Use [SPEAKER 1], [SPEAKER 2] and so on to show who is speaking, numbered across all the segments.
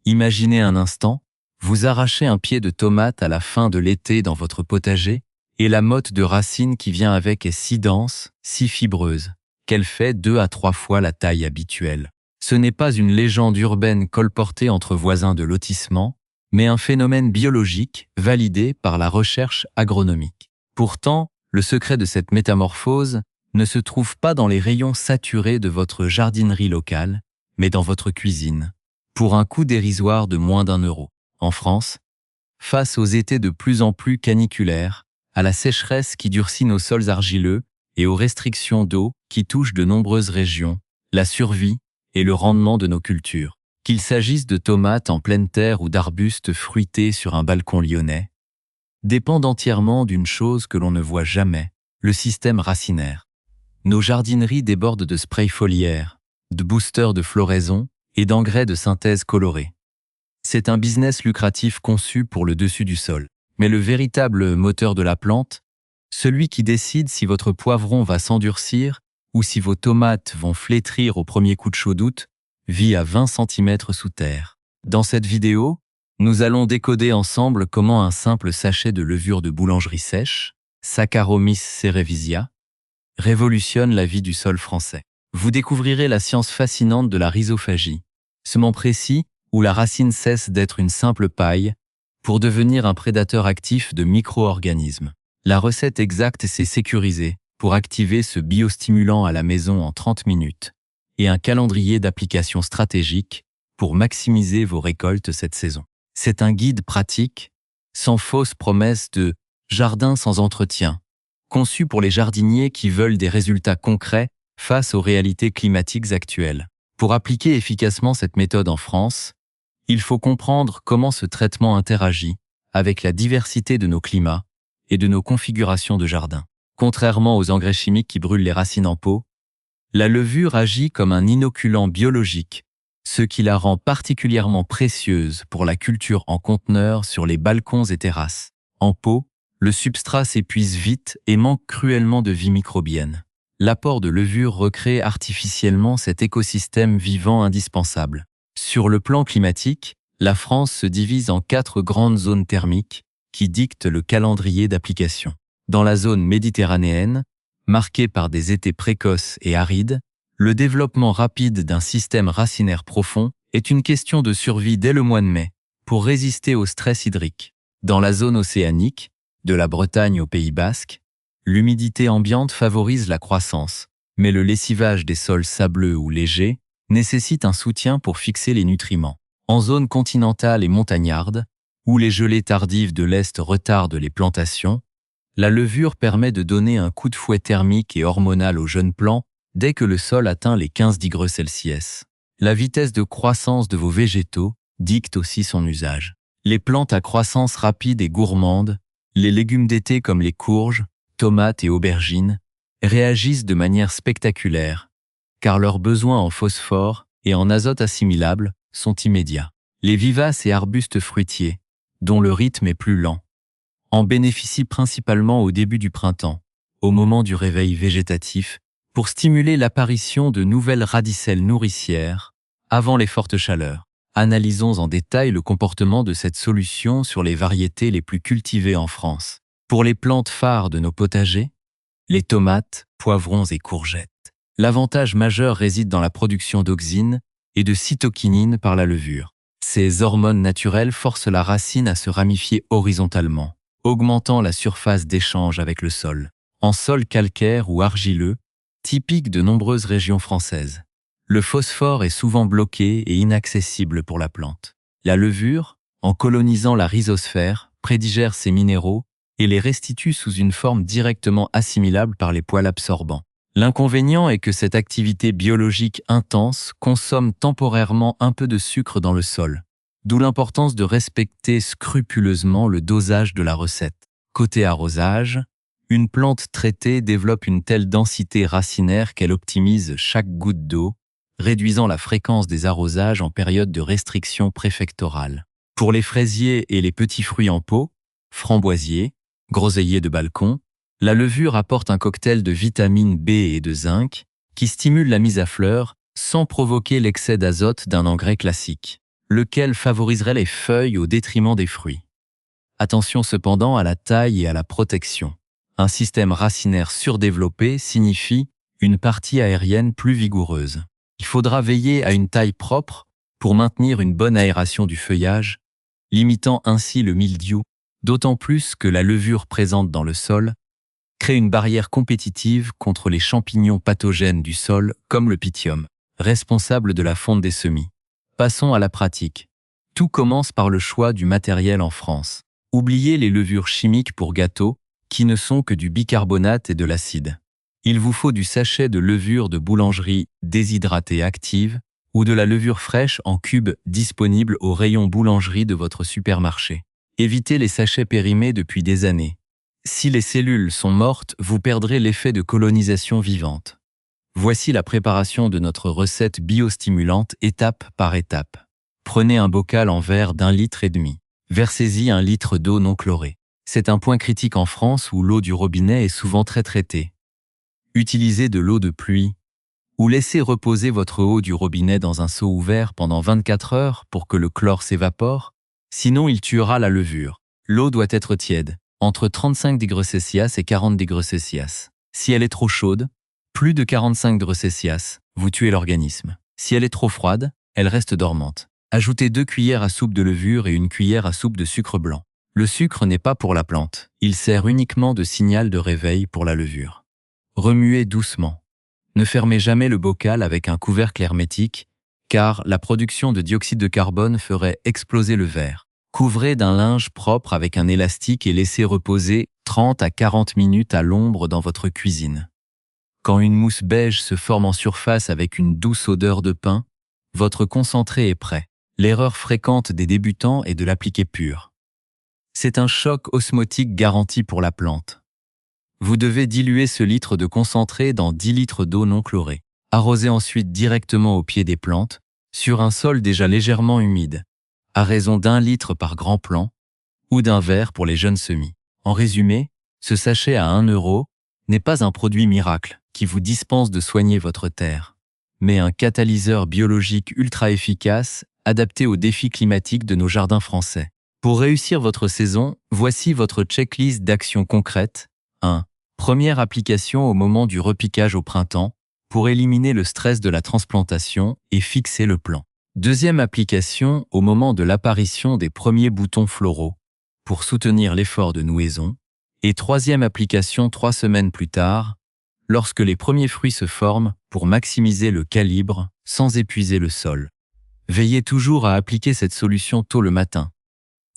[SPEAKER 1] Imaginez un instant, vous arrachez un pied de tomate à la fin de l'été dans votre potager, et la motte de racines qui vient avec est si dense, si fibreuse, qu'elle fait 2 à 3 fois la taille habituelle. Ce n'est pas une légende urbaine colportée entre voisins de lotissement, mais un phénomène biologique validé par la recherche agronomique. Pourtant, le secret de cette métamorphose ne se trouve pas dans les rayons saturés de votre jardinerie locale, mais dans votre cuisine, pour un coût dérisoire de moins d'1 euro. En France, face aux étés de plus en plus caniculaires, à la sécheresse qui durcit nos sols argileux et aux restrictions d'eau qui touchent de nombreuses régions, la survie et le rendement de nos cultures, qu'il s'agisse de tomates en pleine terre ou d'arbustes fruités sur un balcon lyonnais, dépendent entièrement d'une chose que l'on ne voit jamais, le système racinaire. Nos jardineries débordent de sprays foliaires, de boosters de floraison et d'engrais de synthèse colorés. C'est un business lucratif conçu pour le dessus du sol. Mais le véritable moteur de la plante, celui qui décide si votre poivron va s'endurcir ou si vos tomates vont flétrir au premier coup de chaud d'août, vit à 20 cm sous terre. Dans cette vidéo, nous allons décoder ensemble comment un simple sachet de levure de boulangerie sèche, Saccharomyces cerevisia, révolutionne la vie du sol français. Vous découvrirez la science fascinante de la rhizophagie, ce moment précis où la racine cesse d'être une simple paille pour devenir un prédateur actif de micro-organismes. La recette exacte s'est sécurisée pour activer ce biostimulant à la maison en 30 minutes et un calendrier d'application stratégique pour maximiser vos récoltes cette saison. C'est un guide pratique, sans fausse promesse de « jardin sans entretien », conçu pour les jardiniers qui veulent des résultats concrets face aux réalités climatiques actuelles. Pour appliquer efficacement cette méthode en France, il faut comprendre comment ce traitement interagit avec la diversité de nos climats et de nos configurations de jardin. Contrairement aux engrais chimiques qui brûlent les racines en pot, la levure agit comme un inoculant biologique, ce qui la rend particulièrement précieuse pour la culture en conteneur sur les balcons et terrasses. En pot, le substrat s'épuise vite et manque cruellement de vie microbienne. L'apport de levure recrée artificiellement cet écosystème vivant indispensable. Sur le plan climatique, la France se divise en 4 grandes zones thermiques qui dictent le calendrier d'application. Dans la zone méditerranéenne, marquée par des étés précoces et arides, le développement rapide d'un système racinaire profond est une question de survie dès le mois de mai pour résister au stress hydrique. Dans la zone océanique, de la Bretagne au Pays Basque, l'humidité ambiante favorise la croissance, mais le lessivage des sols sableux ou légers nécessite un soutien pour fixer les nutriments. En zone continentale et montagnarde, où les gelées tardives de l'Est retardent les plantations, la levure permet de donner un coup de fouet thermique et hormonal aux jeunes plants dès que le sol atteint les 15 degrés Celsius. La vitesse de croissance de vos végétaux dicte aussi son usage. Les plantes à croissance rapide et gourmande, les légumes d'été comme les courges, tomates et aubergines, réagissent de manière spectaculaire, car leurs besoins en phosphore et en azote assimilable sont immédiats. Les vivaces et arbustes fruitiers, dont le rythme est plus lent, en bénéficient principalement au début du printemps, au moment du réveil végétatif, pour stimuler l'apparition de nouvelles radicelles nourricières avant les fortes chaleurs. Analysons en détail le comportement de cette solution sur les variétés les plus cultivées en France. Pour les plantes phares de nos potagers, les tomates, poivrons et courgettes, l'avantage majeur réside dans la production d'auxine et de cytokinine par la levure. Ces hormones naturelles forcent la racine à se ramifier horizontalement, augmentant la surface d'échange avec le sol. En sol calcaire ou argileux, typique de nombreuses régions françaises, le phosphore est souvent bloqué et inaccessible pour la plante. La levure, en colonisant la rhizosphère, prédigère ces minéraux et les restitue sous une forme directement assimilable par les poils absorbants. L'inconvénient est que cette activité biologique intense consomme temporairement un peu de sucre dans le sol, d'où l'importance de respecter scrupuleusement le dosage de la recette. Côté arrosage, une plante traitée développe une telle densité racinaire qu'elle optimise chaque goutte d'eau, réduisant la fréquence des arrosages en période de restriction préfectorale. Pour les fraisiers et les petits fruits en pot, framboisiers, groseilliers de balcon, la levure apporte un cocktail de vitamines B et de zinc qui stimule la mise à fleur sans provoquer l'excès d'azote d'un engrais classique. lequel favoriserait les feuilles au détriment des fruits. Attention cependant à la taille et à la protection. Un système racinaire surdéveloppé signifie une partie aérienne plus vigoureuse. Il faudra veiller à une taille propre pour maintenir une bonne aération du feuillage, limitant ainsi le mildiou, d'autant plus que la levure présente dans le sol crée une barrière compétitive contre les champignons pathogènes du sol comme le pythium, responsable de la fonte des semis. Passons à la pratique. Tout commence par le choix du matériel en France. Oubliez les levures chimiques pour gâteaux, qui ne sont que du bicarbonate et de l'acide. Il vous faut du sachet de levure de boulangerie déshydratée active ou de la levure fraîche en cubes disponible au rayon boulangerie de votre supermarché. Évitez les sachets périmés depuis des années. Si les cellules sont mortes, vous perdrez l'effet de colonisation vivante. Voici la préparation de notre recette biostimulante étape par étape. Prenez un bocal en verre d'1,5 litre. Versez-y 1 litre d'eau non chlorée. C'est un point critique en France où l'eau du robinet est souvent très traitée. Utilisez de l'eau de pluie ou laissez reposer votre eau du robinet dans un seau ouvert pendant 24 heures pour que le chlore s'évapore, sinon il tuera la levure. L'eau doit être tiède, entre 35 degrés Celsius et 40 degrés Celsius. Si elle est trop chaude, plus de 45 degrés Celsius, vous tuez l'organisme. Si elle est trop froide, elle reste dormante. Ajoutez 2 cuillères à soupe de levure et 1 cuillère à soupe de sucre blanc. Le sucre n'est pas pour la plante, il sert uniquement de signal de réveil pour la levure. Remuez doucement. Ne fermez jamais le bocal avec un couvercle hermétique, car la production de dioxyde de carbone ferait exploser le verre. Couvrez d'un linge propre avec un élastique et laissez reposer 30 à 40 minutes à l'ombre dans votre cuisine. Quand une mousse beige se forme en surface avec une douce odeur de pain, votre concentré est prêt. L'erreur fréquente des débutants est de l'appliquer pur. C'est un choc osmotique garanti pour la plante. Vous devez diluer ce litre de concentré dans 10 litres d'eau non chlorée. Arrosez ensuite directement au pied des plantes, sur un sol déjà légèrement humide, à raison d'1 litre par grand plant, ou d'un verre pour les jeunes semis. En résumé, ce sachet à 1 euro n'est pas un produit miracle qui vous dispense de soigner votre terre, mais un catalyseur biologique ultra efficace adapté aux défis climatiques de nos jardins français. Pour réussir votre saison, voici votre checklist d'actions concrètes. 1. Première application au moment du repiquage au printemps pour éliminer le stress de la transplantation et fixer le plan. Deuxième application au moment de l'apparition des premiers boutons floraux pour soutenir l'effort de nouaison. Et troisième application 3 semaines plus tard, lorsque les premiers fruits se forment pour maximiser le calibre sans épuiser le sol. Veillez toujours à appliquer cette solution tôt le matin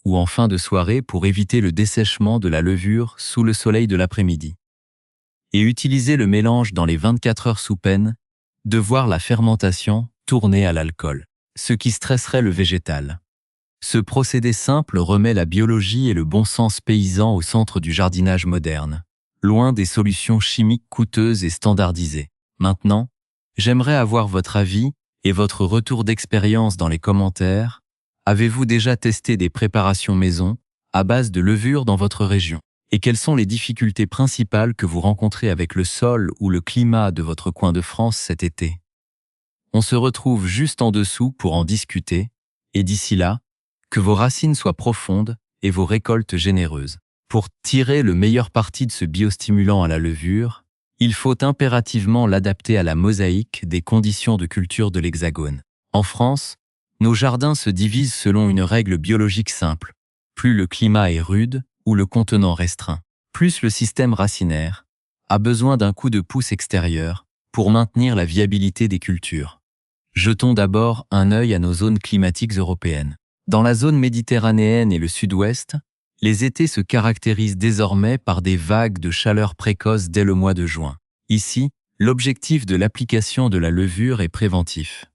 [SPEAKER 1] ou en fin de soirée pour éviter le dessèchement de la levure sous le soleil de l'après-midi. Et utilisez le mélange dans les 24 heures sous peine de voir la fermentation tourner à l'alcool, ce qui stresserait le végétal. Ce procédé simple remet la biologie et le bon sens paysan au centre du jardinage moderne, loin des solutions chimiques coûteuses et standardisées. Maintenant, j'aimerais avoir votre avis et votre retour d'expérience dans les commentaires. Avez-vous déjà testé des préparations maison à base de levure dans votre région? Et quelles sont les difficultés principales que vous rencontrez avec le sol ou le climat de votre coin de France cet été? On se retrouve juste en dessous pour en discuter, et d'ici là, que vos racines soient profondes et vos récoltes généreuses. Pour tirer le meilleur parti de ce biostimulant à la levure, il faut impérativement l'adapter à la mosaïque des conditions de culture de l'Hexagone. En France, nos jardins se divisent selon une règle biologique simple. Plus le climat est rude ou le contenant restreint, plus le système racinaire a besoin d'un coup de pouce extérieur pour maintenir la viabilité des cultures. Jetons d'abord un œil à nos zones climatiques européennes. Dans la zone méditerranéenne et le sud-ouest, les étés se caractérisent désormais par des vagues de chaleur précoce dès le mois de juin. Ici, l'objectif de l'application de la levure est préventif.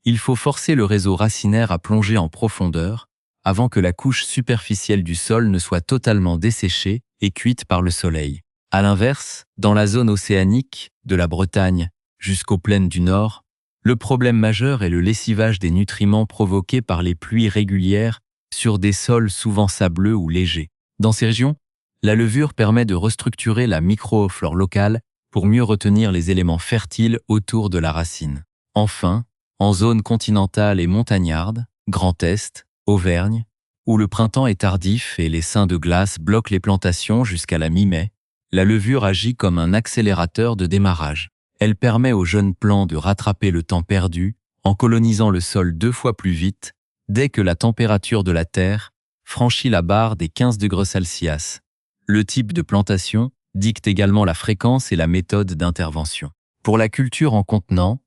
[SPEAKER 1] Il faut forcer le réseau racinaire à plonger en profondeur avant que la couche superficielle du sol ne soit totalement desséchée et cuite par le soleil. À l'inverse, dans la zone océanique, de la Bretagne jusqu'aux plaines du Nord, le problème majeur est le lessivage des nutriments provoqués par les pluies régulières sur des sols souvent sableux ou légers. Dans ces régions, la levure permet de restructurer la microflore locale pour mieux retenir les éléments fertiles autour de la racine. Enfin, en zone continentale et montagnarde, Grand Est, Auvergne, où le printemps est tardif et les seins de glace bloquent les plantations jusqu'à la mi-mai, la levure agit comme un accélérateur de démarrage. Elle permet aux jeunes plants de rattraper le temps perdu en colonisant le sol 2 fois plus vite dès que la température de la terre franchit la barre des 15 degrés Celsius. Le type de plantation dicte également la fréquence et la méthode d'intervention. Pour la culture en contenant,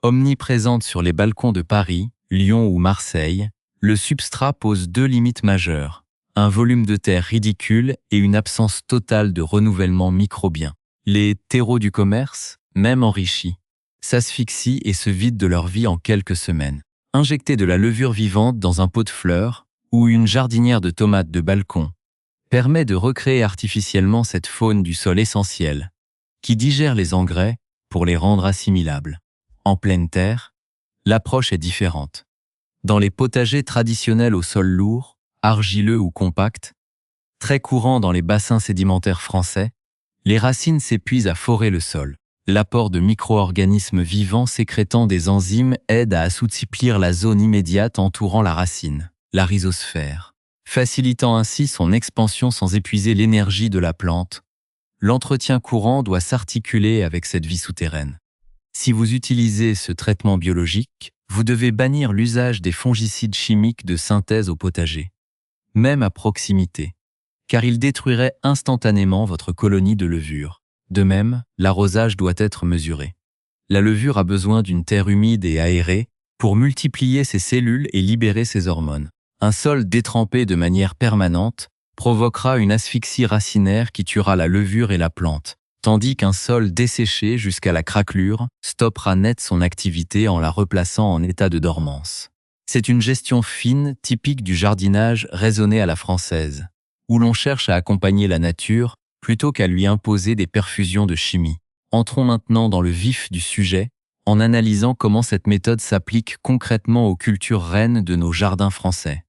[SPEAKER 1] omniprésente sur les balcons de Paris, Lyon ou Marseille, le substrat pose 2 limites majeures, un volume de terre ridicule et une absence totale de renouvellement microbien. Les terreaux du commerce, même enrichis, s'asphyxient et se vident de leur vie en quelques semaines. Injecter de la levure vivante dans un pot de fleurs ou une jardinière de tomates de balcon permet de recréer artificiellement cette faune du sol essentielle, qui digère les engrais pour les rendre assimilables. En pleine terre, l'approche est différente. Dans les potagers traditionnels au sol lourd, argileux ou compact, très courants dans les bassins sédimentaires français, les racines s'épuisent à forer le sol. L'apport de micro-organismes vivants sécrétant des enzymes aide à assouplir la zone immédiate entourant la racine, la rhizosphère, facilitant ainsi son expansion sans épuiser l'énergie de la plante. L'entretien courant doit s'articuler avec cette vie souterraine. Si vous utilisez ce traitement biologique, vous devez bannir l'usage des fongicides chimiques de synthèse au potager, même à proximité, car ils détruiraient instantanément votre colonie de levure. De même, l'arrosage doit être mesuré. La levure a besoin d'une terre humide et aérée pour multiplier ses cellules et libérer ses hormones. Un sol détrempé de manière permanente provoquera une asphyxie racinaire qui tuera la levure et la plante, tandis qu'un sol desséché jusqu'à la craquelure stoppera net son activité en la replaçant en état de dormance. C'est une gestion fine typique du jardinage raisonné à la française, où l'on cherche à accompagner la nature plutôt qu'à lui imposer des perfusions de chimie. Entrons maintenant dans le vif du sujet, en analysant comment cette méthode s'applique concrètement aux cultures reines de nos jardins français.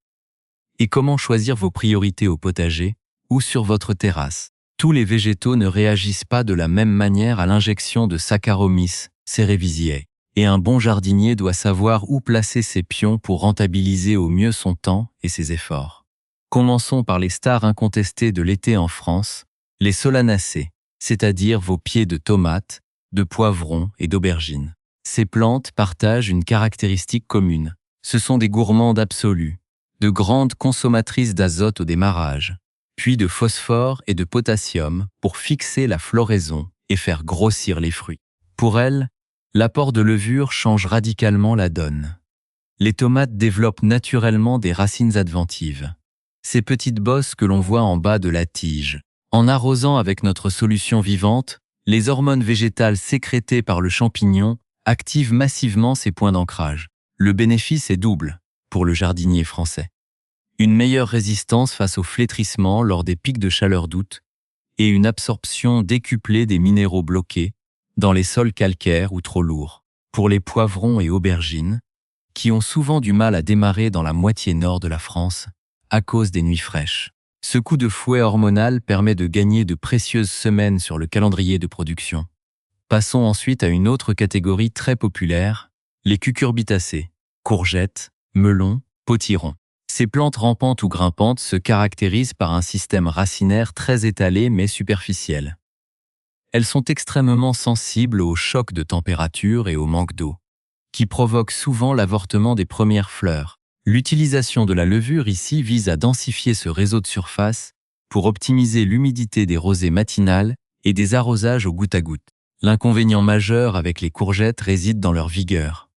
[SPEAKER 1] Et comment choisir vos priorités au potager ou sur votre terrasse. Tous les végétaux ne réagissent pas de la même manière à l'injection de Saccharomyces cerevisiae, et un bon jardinier doit savoir où placer ses pions pour rentabiliser au mieux son temps et ses efforts. Commençons par les stars incontestées de l'été en France, les solanacées, c'est-à-dire vos pieds de tomates, de poivrons et d'aubergines. Ces plantes partagent une caractéristique commune. Ce sont des gourmandes absolues, de grandes consommatrices d'azote au démarrage, puis de phosphore et de potassium pour fixer la floraison et faire grossir les fruits. Pour elles, l'apport de levure change radicalement la donne. Les tomates développent naturellement des racines adventives, ces petites bosses que l'on voit en bas de la tige. En arrosant avec notre solution vivante, les hormones végétales sécrétées par le champignon activent massivement ces points d'ancrage. Le bénéfice est double pour le jardinier français. Une meilleure résistance face au flétrissement lors des pics de chaleur d'août et une absorption décuplée des minéraux bloqués dans les sols calcaires ou trop lourds. Pour les poivrons et aubergines, qui ont souvent du mal à démarrer dans la moitié nord de la France à cause des nuits fraîches. Ce coup de fouet hormonal permet de gagner de précieuses semaines sur le calendrier de production. Passons ensuite à une autre catégorie très populaire, les cucurbitacées, courgettes, melons, potirons. Ces plantes rampantes ou grimpantes se caractérisent par un système racinaire très étalé mais superficiel. Elles sont extrêmement sensibles aux chocs de température et au manque d'eau, qui provoquent souvent l'avortement des premières fleurs. L'utilisation de la levure ici vise à densifier ce réseau de surface pour optimiser l'humidité des rosées matinales et des arrosages au goutte à goutte. L'inconvénient majeur avec les courgettes réside dans leur vigueur.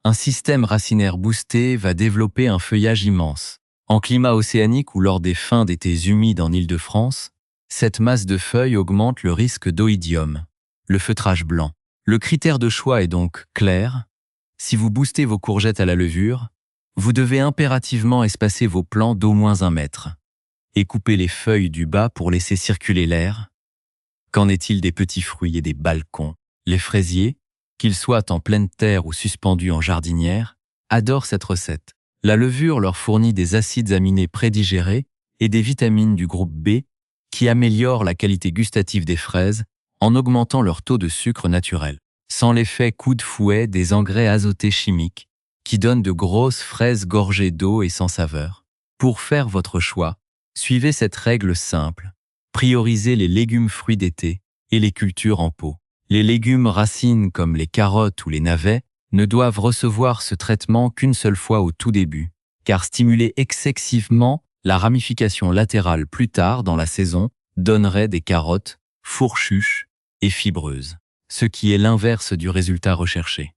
[SPEAKER 1] Un système racinaire boosté va développer un feuillage immense. En climat océanique ou lors des fins d'étés humides en Île-de-France, cette masse de feuilles augmente le risque d'oïdium, le feutrage blanc. Le critère de choix est donc clair. Si vous boostez vos courgettes à la levure, vous devez impérativement espacer vos plants d'au moins 1 mètre et couper les feuilles du bas pour laisser circuler l'air. Qu'en est-il des petits fruits et des balcons? Les fraisiers, qu'ils soient en pleine terre ou suspendus en jardinière, adorent cette recette. La levure leur fournit des acides aminés prédigérés et des vitamines du groupe B qui améliorent la qualité gustative des fraises en augmentant leur taux de sucre naturel. Sans l'effet coup de fouet des engrais azotés chimiques qui donnent de grosses fraises gorgées d'eau et sans saveur. Pour faire votre choix, suivez cette règle simple. Priorisez les légumes fruits d'été et les cultures en pot. Les légumes racines comme les carottes ou les navets ne doivent recevoir ce traitement qu'une seule fois au tout début, car stimuler excessivement la ramification latérale plus tard dans la saison donnerait des carottes fourchuches et fibreuses, ce qui est l'inverse du résultat recherché.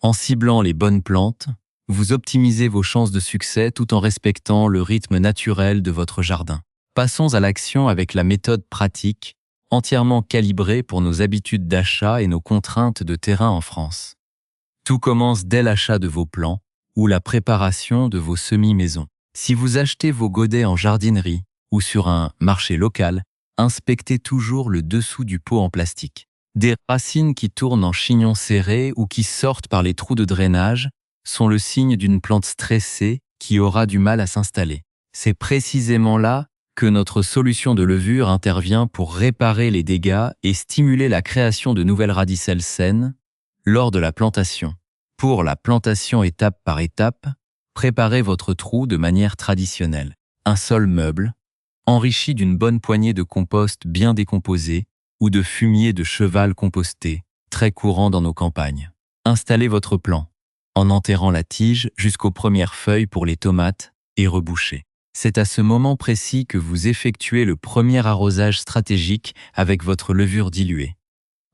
[SPEAKER 1] En ciblant les bonnes plantes, vous optimisez vos chances de succès tout en respectant le rythme naturel de votre jardin. Passons à l'action avec la méthode pratique, entièrement calibrée pour nos habitudes d'achat et nos contraintes de terrain en France. Tout commence dès l'achat de vos plants ou la préparation de vos semis-maisons. Si vous achetez vos godets en jardinerie ou sur un marché local, inspectez toujours le dessous du pot en plastique. Des racines qui tournent en chignon serré ou qui sortent par les trous de drainage sont le signe d'une plante stressée qui aura du mal à s'installer. C'est précisément là que notre solution de levure intervient pour réparer les dégâts et stimuler la création de nouvelles radicelles saines lors de la plantation. Pour la plantation étape par étape, préparez votre trou de manière traditionnelle. Un sol meuble, enrichi d'une bonne poignée de compost bien décomposé ou de fumier de cheval composté, très courant dans nos campagnes. Installez votre plant, en enterrant la tige jusqu'aux premières feuilles pour les tomates et rebouchez. C'est à ce moment précis que vous effectuez le premier arrosage stratégique avec votre levure diluée.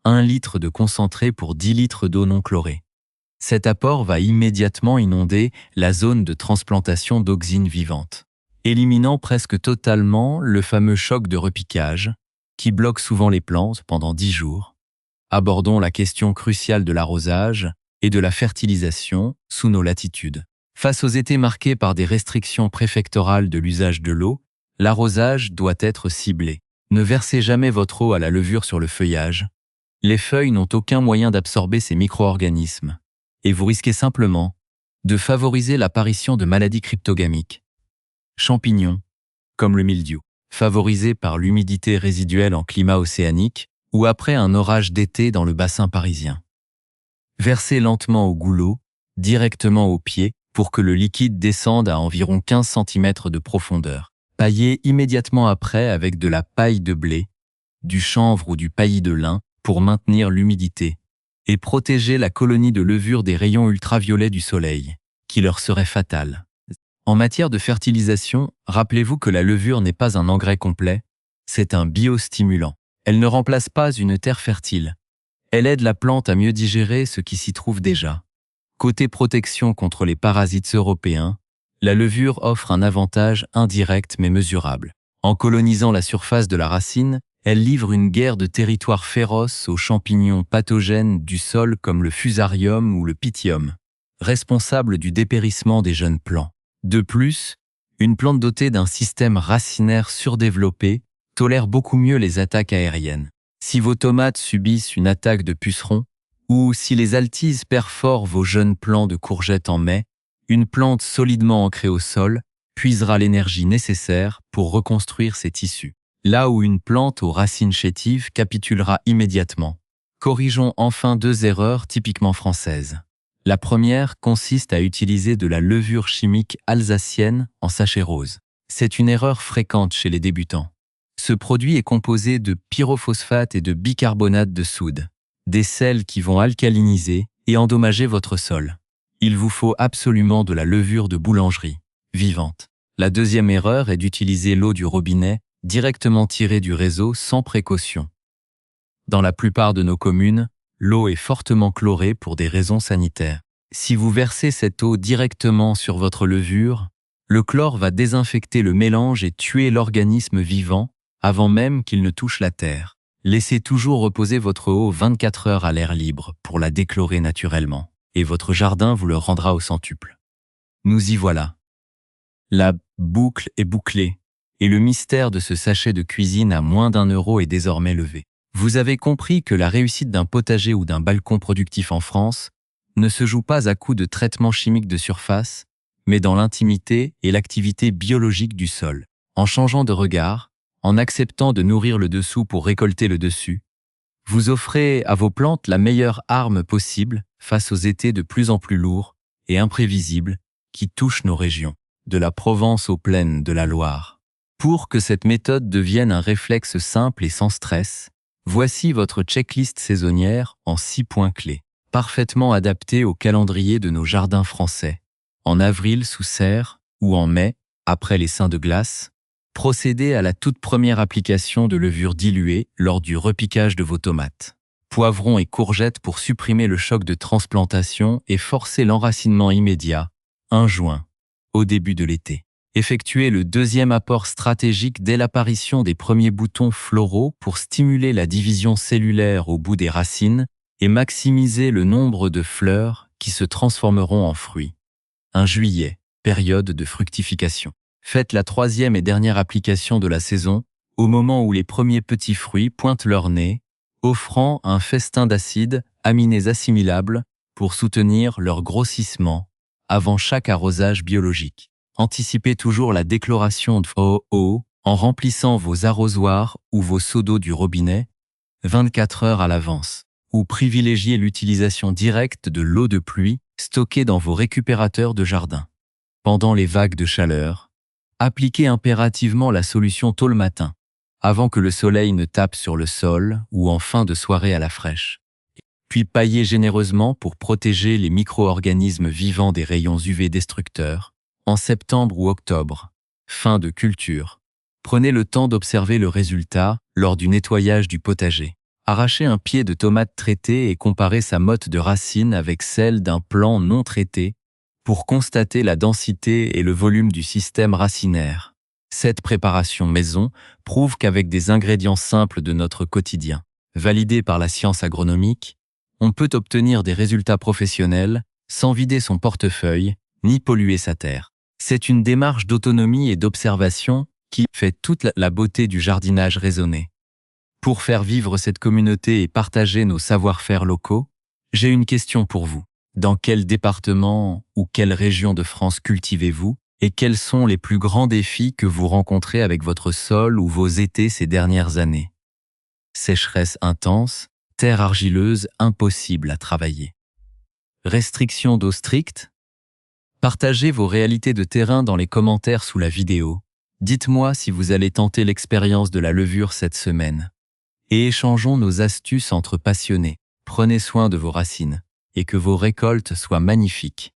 [SPEAKER 1] 1 litre de concentré pour 10 litres d'eau non chlorée. Cet apport va immédiatement inonder la zone de transplantation d'auxine vivante, éliminant presque totalement le fameux choc de repiquage qui bloque souvent les plantes pendant 10 jours. Abordons la question cruciale de l'arrosage et de la fertilisation sous nos latitudes. Face aux étés marqués par des restrictions préfectorales de l'usage de l'eau, l'arrosage doit être ciblé. Ne versez jamais votre eau à la levure sur le feuillage. Les feuilles n'ont aucun moyen d'absorber ces micro-organismes et vous risquez simplement de favoriser l'apparition de maladies cryptogamiques. Champignons, comme le mildiou, favorisés par l'humidité résiduelle en climat océanique ou après un orage d'été dans le bassin parisien. Versez lentement au goulot, directement au pied, pour que le liquide descende à environ 15 cm de profondeur. Paillez immédiatement après avec de la paille de blé, du chanvre ou du paillis de lin pour maintenir l'humidité et protéger la colonie de levure des rayons ultraviolets du soleil, qui leur seraient fatals. En matière de fertilisation, rappelez-vous que la levure n'est pas un engrais complet, c'est un biostimulant. Elle ne remplace pas une terre fertile. Elle aide la plante à mieux digérer ce qui s'y trouve déjà. Côté protection contre les parasites européens, la levure offre un avantage indirect mais mesurable. En colonisant la surface de la racine, elle livre une guerre de territoire féroce aux champignons pathogènes du sol comme le fusarium ou le pythium, responsables du dépérissement des jeunes plants. De plus, une plante dotée d'un système racinaire surdéveloppé tolère beaucoup mieux les attaques aériennes. Si vos tomates subissent une attaque de pucerons, ou si les altises perforent vos jeunes plants de courgettes en mai, une plante solidement ancrée au sol puisera l'énergie nécessaire pour reconstruire ses tissus. Là où une plante aux racines chétives capitulera immédiatement. Corrigeons enfin 2 erreurs typiquement françaises. La première consiste à utiliser de la levure chimique alsacienne en sachet rose. C'est une erreur fréquente chez les débutants. Ce produit est composé de pyrophosphate et de bicarbonate de soude, des sels qui vont alcaliniser et endommager votre sol. Il vous faut absolument de la levure de boulangerie, vivante. La deuxième erreur est d'utiliser l'eau du robinet directement tirée du réseau sans précaution. Dans la plupart de nos communes, l'eau est fortement chlorée pour des raisons sanitaires. Si vous versez cette eau directement sur votre levure, le chlore va désinfecter le mélange et tuer l'organisme vivant avant même qu'il ne touche la terre. Laissez toujours reposer votre eau 24 heures à l'air libre pour la déchlorer naturellement, et votre jardin vous le rendra au centuple. Nous y voilà. La boucle est bouclée, et le mystère de ce sachet de cuisine à moins d'1 € est désormais levé. Vous avez compris que la réussite d'un potager ou d'un balcon productif en France ne se joue pas à coup de traitements chimiques de surface, mais dans l'intimité et l'activité biologique du sol. En changeant de regard, en acceptant de nourrir le dessous pour récolter le dessus, vous offrez à vos plantes la meilleure arme possible face aux étés de plus en plus lourds et imprévisible qui touche nos régions, de la Provence aux plaines de la Loire. Pour que cette méthode devienne un réflexe simple et sans stress, voici votre checklist saisonnière en 6 points clés, parfaitement adaptés au calendrier de nos jardins français. En avril sous serre ou en mai, après les seins de glace, procédez à la toute première application de levure diluée lors du repiquage de vos tomates. Poivrons et courgettes pour supprimer le choc de transplantation et forcer l'enracinement immédiat, 1 juin, au début de l'été. Effectuez le deuxième apport stratégique dès l'apparition des premiers boutons floraux pour stimuler la division cellulaire au bout des racines et maximiser le nombre de fleurs qui se transformeront en fruits. 1 juillet, période de fructification. Faites la troisième et dernière application de la saison, au moment où les premiers petits fruits pointent leur nez, offrant un festin d'acides aminés assimilables pour soutenir leur grossissement avant chaque arrosage biologique. Anticipez toujours la déchloration de eau en remplissant vos arrosoirs ou vos seaux d'eau du robinet 24 heures à l'avance, ou privilégiez l'utilisation directe de l'eau de pluie stockée dans vos récupérateurs de jardin. Pendant les vagues de chaleur, appliquez impérativement la solution tôt le matin, avant que le soleil ne tape sur le sol ou en fin de soirée à la fraîche. Puis paillez généreusement pour protéger les micro-organismes vivants des rayons UV destructeurs, en septembre ou octobre, fin de culture. Prenez le temps d'observer le résultat lors du nettoyage du potager. Arrachez un pied de tomate traité et comparez sa motte de racine avec celle d'un plant non traité pour constater la densité et le volume du système racinaire. Cette préparation maison prouve qu'avec des ingrédients simples de notre quotidien, validés par la science agronomique, on peut obtenir des résultats professionnels sans vider son portefeuille ni polluer sa terre. C'est une démarche d'autonomie et d'observation qui fait toute la beauté du jardinage raisonné. Pour faire vivre cette communauté et partager nos savoir-faire locaux, j'ai une question pour vous. Dans quel département ou quelle région de France cultivez-vous et quels sont les plus grands défis que vous rencontrez avec votre sol ou vos étés ces dernières années? Sécheresse intense, terre argileuse impossible à travailler. Restrictions d'eau strictes? Partagez vos réalités de terrain dans les commentaires sous la vidéo. Dites-moi si vous allez tenter l'expérience de la levure cette semaine. Et échangeons nos astuces entre passionnés. Prenez soin de vos racines et que vos récoltes soient magnifiques.